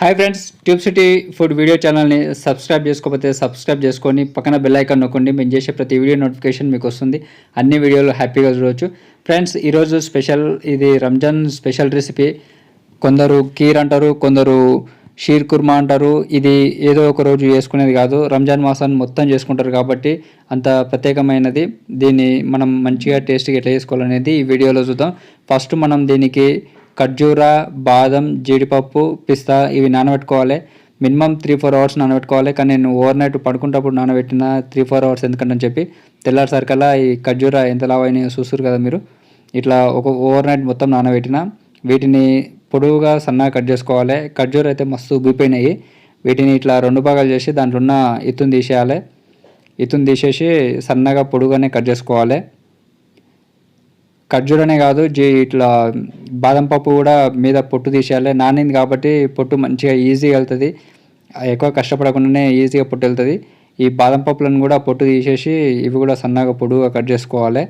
Hi friends, tube city food video ఛానల్ని subscribe చేసుకోకపోతే subscribe చేసుకొని పక్కన బెల్ ఐకాన్ నొక్కండి. మేము చేసే ప్రతి వీడియో నోటిఫికేషన్ మీకు వస్తుంది. అన్ని వీడియోలు హ్యాపీగా చూడవచ్చు. ఫ్రెండ్స్, ఈరోజు స్పెషల్, ఇది రంజాన్ స్పెషల్ రెసిపీ. కొందరు కీర్ అంటారు, కొందరు షీర్ కుర్మా అంటారు. ఇది ఏదో ఒక రోజు చేసుకునేది కాదు, రంజాన్ మాసాన్ని మొత్తం చేసుకుంటారు కాబట్టి అంత ప్రత్యేకమైనది. దీన్ని మనం మంచిగా టేస్ట్గా ఎట్లా చేసుకోవాలనేది ఈ వీడియోలో చూద్దాం. ఫస్ట్ మనం దీనికి ఖర్జూర, బాదం, జీడిపప్పు, పిస్తా ఇవి నానబెట్టుకోవాలి. మినిమం 3-4 అవర్స్ నానబెట్టుకోవాలి. కానీ నేను ఓవర్ నైట్ పడుకుంటప్పుడు నానబెట్టిన 3-4 అవర్స్ ఎందుకంటే చెప్పి తెల్లారిసరికల్లా ఈ ఖర్జూర ఎంత లావైనా చూస్తారు కదా మీరు. ఇట్లా ఒక ఓవర్ నైట్ మొత్తం నానబెట్టిన వీటిని పొడవుగా సన్నగా కట్ చేసుకోవాలి. ఖర్జూర అయితే మస్తు ఉబ్బిపోయినాయి. వీటిని ఇట్లా 2 భాగాలు చేసి దాంట్లో ఉన్న ఇత్తుని తీసేయాలి. ఇత్తుని తీసేసి సన్నగా పొడుగానే కట్ చేసుకోవాలి. ఖర్జూరనే కాదు, ఇట్లా బాదం పప్పు కూడా మీద పొట్టు తీసేయాలి. నానింది కాబట్టి పొట్టు మంచిగా ఈజీగా వెళ్తుంది, ఎక్కువ కష్టపడకుండానే ఈజీగా పొట్టు వెళ్తుంది. ఈ బాదం పప్పులను కూడా పొట్టు తీసేసి ఇవి కూడా సన్నగా పొడుగా కట్ చేసుకోవాలి.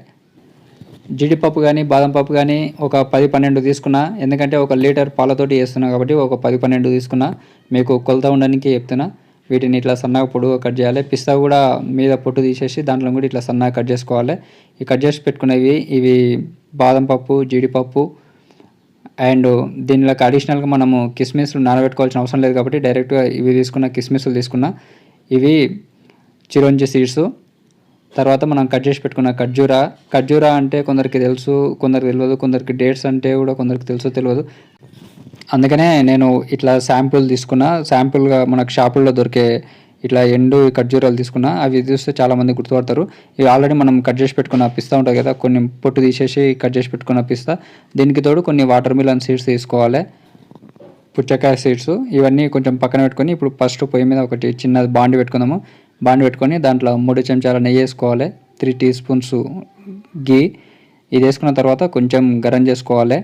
జీడిపప్పు కానీ బాదం పప్పు కానీ ఒక 10-12 తీసుకున్నా, ఎందుకంటే 1 లీటర్ పాలతోటి వేస్తున్నా కాబట్టి ఒక 10-12 తీసుకున్నా, మీకు కొలత ఉండడానికి చెప్తున్నా. వీటిని ఇట్లా సన్నగా పొడుగా కట్ చేయాలి. పిస్తా కూడా మీద పొట్టు తీసేసి దాంట్లో కూడా ఇట్లా సన్నగా కట్ చేసుకోవాలి. ఈ కట్ చేసి పెట్టుకునేవి ఇవి బాదం పప్పు, జీడిపప్పు. అండ్ దీనిలోకి అడిషనల్గా మనము కిస్మిస్లు నానబెట్టుకోవాల్సిన అవసరం లేదు కాబట్టి డైరెక్ట్గా ఇవి తీసుకున్న, కిస్మిస్లు తీసుకున్న. ఇవి చిరోంజి సీడ్స్. తర్వాత మనం కట్ చేసి పెట్టుకున్న ఖర్జూర అంటే కొందరికి తెలుసు, కొందరికి తెలియదు. కొందరికి డేట్స్ అంటే కూడా కొందరికి తెలుసు తెలియదు. అందుకనే నేను ఇట్లా శాంపుల్ తీసుకున్నా. శాంపుల్గా మనకు షాపుల్లో దొరికే ఇట్లా ఎండు ఖర్జూరాలు తీసుకున్నా. అవి చూస్తే చాలామంది గుర్తుపడతారు. ఇవి ఆల్రెడీ మనం కట్ చేసి పెట్టుకున్న పిస్తా ఉంటుంది కదా, కొన్ని పొట్టు తీసేసి కట్ చేసి పెట్టుకున్న పిస్తా. దీనికి తోడు కొన్ని వాటర్ మిలన్ సీడ్స్ తీసుకోవాలి, పుచ్చకాయ సీడ్స్. ఇవన్నీ కొంచెం పక్కన పెట్టుకొని ఇప్పుడు ఫస్ట్ పొయ్యి మీద ఒకటి చిన్న బాండి పెట్టుకుందాము. బాండి పెట్టుకొని దాంట్లో 3 చెంచాల నెయ్యి వేసుకోవాలి, 3 టీ స్పూన్స్ గీ. ఇది వేసుకున్న తర్వాత కొంచెం గరం చేసుకోవాలి.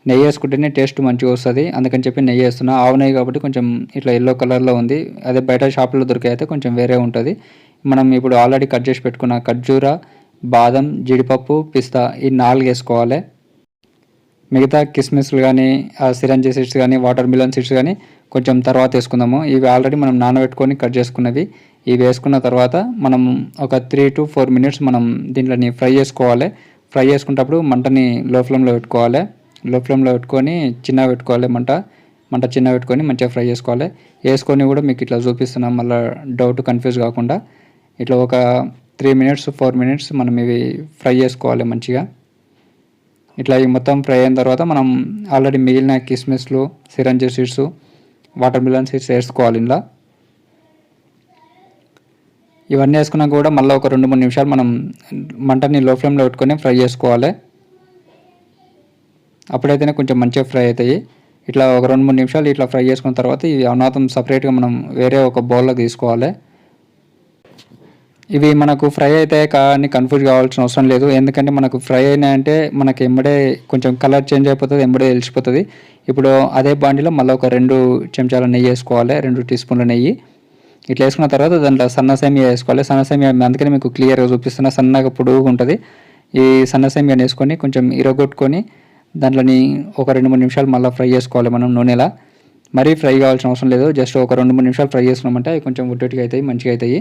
నెయ్యి వేసుకుంటేనే టేస్ట్ మంచిగా వస్తుంది, అందుకని చెప్పి నెయ్యి వేస్తున్నా. ఆవు నెయ్యి కాబట్టి కొంచెం ఇట్లా ఎల్లో కలర్లో ఉంది. అదే బయట షాపులో దొరికే అయితే కొంచెం వేరే ఉంటుంది. మనం ఇప్పుడు ఆల్రెడీ కట్ చేసి పెట్టుకున్న ఖర్జూర, బాదం, జీడిపప్పు, పిస్తా ఈ 4 వేసుకోవాలి. మిగతా కిస్మిస్లు కానీ, సిరంజి సీడ్స్ కానీ, వాటర్ మిలన్ సీడ్స్ కానీ కొంచెం తర్వాత వేసుకుందాము. ఇవి ఆల్రెడీ మనం నానబెట్టుకొని కట్ చేసుకున్నవి. ఇవి వేసుకున్న తర్వాత మనం ఒక 3-4 మినిట్స్ మనం దీంట్లోని ఫ్రై చేసుకోవాలి. ఫ్రై చేసుకునేటప్పుడు మంటని లో ఫ్లేమ్లో పెట్టుకోవాలి. లో ఫ్లేమ్లో పెట్టుకొని చిన్నగా పెట్టుకోవాలి. మంట చిన్నగా పెట్టుకొని మంచిగా ఫ్రై చేసుకోవాలి. వేసుకొని కూడా మీకు ఇట్లా చూపిస్తున్నాం, మళ్ళీ డౌట్ కన్ఫ్యూజ్ కాకుండా. ఇట్లా ఒక 3-4 మినిట్స్ మనం ఇవి ఫ్రై చేసుకోవాలి మంచిగా. ఇట్లా ఈ మొత్తం ఫ్రై అయిన తర్వాత మనం ఆల్రెడీ మిగిలిన కిస్మిస్లు, సిరంజి సీడ్స్, వాటర్ మిలన్ సీడ్స్ వేసుకోవాలి. ఇలా ఇవన్నీ వేసుకున్నాక కూడా మళ్ళీ ఒక 2-3 నిమిషాలు మనం మంటని లో ఫ్లేమ్లో పెట్టుకొని ఫ్రై చేసుకోవాలి. అప్పుడైతేనే కొంచెం మంచిగా ఫ్రై అవుతాయి. ఇట్లా ఒక 2-3 నిమిషాలు ఇట్లా ఫ్రై చేసుకున్న తర్వాత ఇవి అనాథం సపరేట్గా మనం వేరే ఒక బౌల్లోకి తీసుకోవాలి. ఇవి మనకు ఫ్రై అయితే కానీ కన్ఫ్యూజ్ కావాల్సిన అవసరం లేదు, ఎందుకంటే మనకు ఫ్రై అయినాయంటే మనకి ఎంబడే కొంచెం కలర్ చేంజ్ అయిపోతుంది, ఎంబడే తెలిసిపోతుంది. ఇప్పుడు అదే బాండిలో మళ్ళీ ఒక 2 చెంచాల నెయ్యి వేసుకోవాలి, 2 టీ స్పూన్ల నెయ్యి. ఇట్లా వేసుకున్న తర్వాత దాంట్లో సన్న సేమియా వేసుకోవాలి. సన్న సేమియా అందుకని మీకు క్లియర్గా చూపిస్తున్నా, సన్నగా పొడుగుగా ఉంటుంది. ఈ సన్న సేమియాని వేసుకొని కొంచెం ఇరగొట్టుకొని దాంట్లోని ఒక 2-3 నిమిషాలు మళ్ళీ ఫ్రై చేసుకోవాలి మనం నూనెలా. మరీ ఫ్రై కావాల్సిన అవసరం లేదు, జస్ట్ ఒక 2-3 నిమిషాలు ఫ్రై చేసుకున్నామంటే అవి కొంచెం ఉట్టటిగా అవుతాయి, మంచిగా అవుతాయి.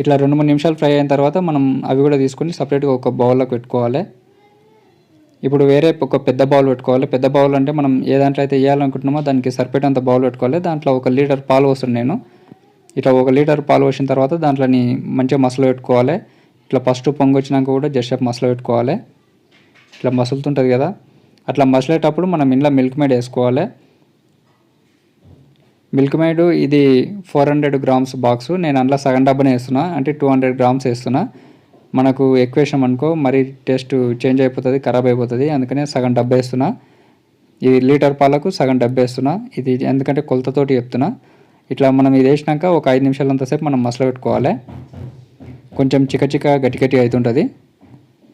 ఇట్లా 2-3 నిమిషాలు ఫ్రై అయిన తర్వాత మనం అవి కూడా తీసుకొని సపరేట్గా ఒక బౌల్లోకి పెట్టుకోవాలి. ఇప్పుడు వేరే ఒక పెద్ద బౌల్ పెట్టుకోవాలి. పెద్ద బౌల్ అంటే మనం ఏ దాంట్లో అయితే వేయాలనుకుంటున్నామో దానికి సరిపేటంత బౌల్ పెట్టుకోవాలి. దాంట్లో 1 లీటర్ పాలు పోస్తాను నేను. ఇట్లా 1 లీటర్ పాలు పోసిన తర్వాత దాంట్లోని మంచిగా మసలు పెట్టుకోవాలి. ఇట్లా ఫస్ట్ పొంగి వచ్చినాక కూడా జస్ట్ మసలు పెట్టుకోవాలి. ఇట్లా మసులుతుంటుంది కదా, అట్లా మసలేటప్పుడు మనం ఇంట్లో మిల్క్ మేడ్ వేసుకోవాలి. మిల్క్ మేడ్ ఇది 400 గ్రామ్స్ బాక్స్, నేను అందులో సగం డబ్బానే వేస్తున్నా, అంటే 200 గ్రామ్స్ వేస్తున్నా. మనకు ఎక్కువ వేసాం అనుకో మరీ టేస్ట్ చేంజ్ అయిపోతుంది, ఖరాబ్ అయిపోతుంది. అందుకనే సగం డబ్బా వేస్తున్నా. ఇది లీటర్ పాలకు సగం డబ్బా వేస్తున్నా. ఇది ఎందుకంటే కొలతతోటి చెప్తున్నా. ఇట్లా మనం ఇది వేసినాక ఒక 5 నిమిషాలంతసేపు మనం మసలు పెట్టుకోవాలి. కొంచెం చిక్క గట్టి అవుతుంటుంది.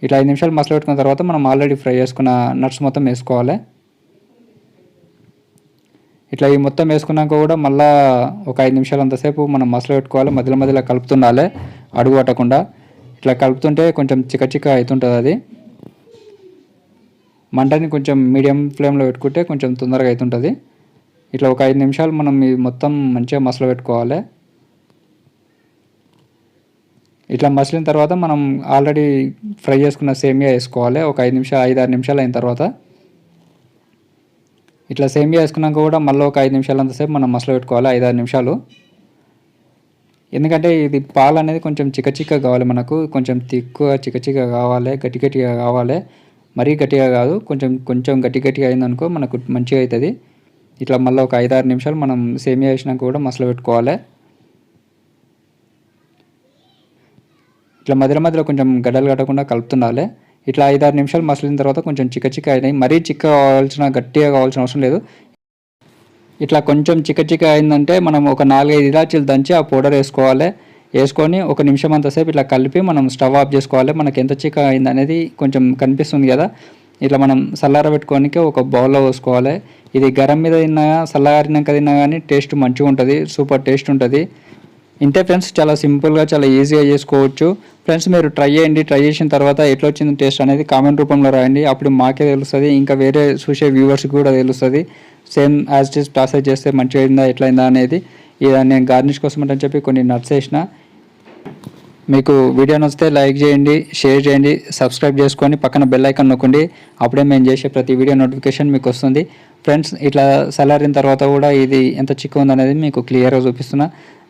ఇట్లా 5 నిమిషాలు మసలు పెట్టుకున్న తర్వాత మనం ఆల్రెడీ ఫ్రై చేసుకున్న నట్స్ మొత్తం వేసుకోవాలి. ఇట్లా ఈ మొత్తం వేసుకున్నాక కూడా మళ్ళీ ఒక 5 నిమిషాలు అంతసేపు మనం మసలు పెట్టుకోవాలి. మధ్యలో కలుపుతుండాలి, అడుగు పట్టకుండా. ఇట్లా కలుపుతుంటే కొంచెం చిక్క అవుతుంటుంది. అది మంటని కొంచెం మీడియం ఫ్లేమ్లో పెట్టుకుంటే కొంచెం తొందరగా అవుతుంటుంది. ఇట్లా ఒక 5 నిమిషాలు మనం ఇది మొత్తం మంచిగా మసలబెట్టుకోవాలి. ఇట్లా మసిలిన తర్వాత మనం ఆల్రెడీ ఫ్రై చేసుకున్న సేమియా వేసుకోవాలి. ఒక 5-6 నిమిషాలు అయిన తర్వాత ఇట్లా సేమియా వేసుకున్నాక కూడా మళ్ళీ ఒక 5 నిమిషాలు అంతసేపు మనం మసలబెట్టుకోవాలి, 5-6 నిమిషాలు. ఎందుకంటే ఇది పాలు అనేది కొంచెం చిక్కగా కావాలి మనకు, కొంచెం తిక్కుగా చిక్కగా కావాలి, గట్టిగా కావాలి. మరీ గట్టిగా కాదు, కొంచెం గట్టిగా అయిందనుకో మనకు మంచిగా అవుతుంది. ఇట్లా మళ్ళీ ఒక 5-6 నిమిషాలు మనం సేమియా వేసినాక కూడా మసలబెట్టుకోవాలి. ఇట్లా మధ్యలో కొంచెం గడ్డలు కట్టకుండా కలుపుతుండాలి. ఇట్లా 5-6 నిమిషాలు మసలిన తర్వాత కొంచెం చిక్క అయినాయి. మరీ గట్టిగా కావాల్సిన అవసరం లేదు. ఇట్లా కొంచెం చిక్క అయిందంటే మనం ఒక 4-5 ఇలాచీలు దంచి ఆ పౌడర్ వేసుకొని ఒక నిమిషం అంతసేపు ఇట్లా కలిపి మనం స్టవ్ ఆఫ్ చేసుకోవాలి. మనకి ఎంత చిక్క అయింది అనేది కొంచెం కనిపిస్తుంది కదా. ఇట్లా మనం చల్లారబెట్టుకోనికి ఒక బౌల్లో పోసుకోవాలి. ఇది గరం మీద తిన్నా చల్లారినాక తిన్నా కానీ టేస్ట్ మంచిగా ఉంటుంది, సూపర్ టేస్ట్ ఉంటుంది. ఇంతే ఫ్రెండ్స్, చాలా సింపుల్గా చాలా ఈజీగా చేసుకోవచ్చు. ఫ్రెండ్స్ మీరు ట్రై చేయండి. ట్రై చేసిన తర్వాత ఎట్లా వచ్చింది టేస్ట్ అనేది కామెంట్ రూపంలో రాయండి. అప్పుడు మాకే తెలుస్తుంది, ఇంకా వేరే చూసే వ్యూవర్స్కి కూడా తెలుస్తుంది. Same as it is process చేస్తే మంచిగా అయిందా ఎట్లయిందా అనేది. ఇక నేను గార్నిష్ కోసం అని చెప్పి కొన్ని నట్స్ వేసిన. మీకు వీడియో నచ్చితే లైక్ చేయండి, షేర్ చేయండి, సబ్స్క్రైబ్ చేసుకొని పక్కన బెల్ ఐకాన్ నొక్కండి. అప్పుడే మేము చేసే ప్రతి వీడియో నోటిఫికేషన్ మీకు వస్తుంది. ఫ్రెండ్స్ ఇట్లా చల్లారిన తర్వాత కూడా ఇది ఎంత చిక్క ఉందనేది మీకు క్లియర్గా చూపిస్తున్నా.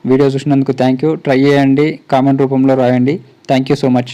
వీడియో చూసినందుకు థ్యాంక్ యూ. ట్రై చేయండి, కామెంట్ రూపంలో రాయండి. Thank you so much.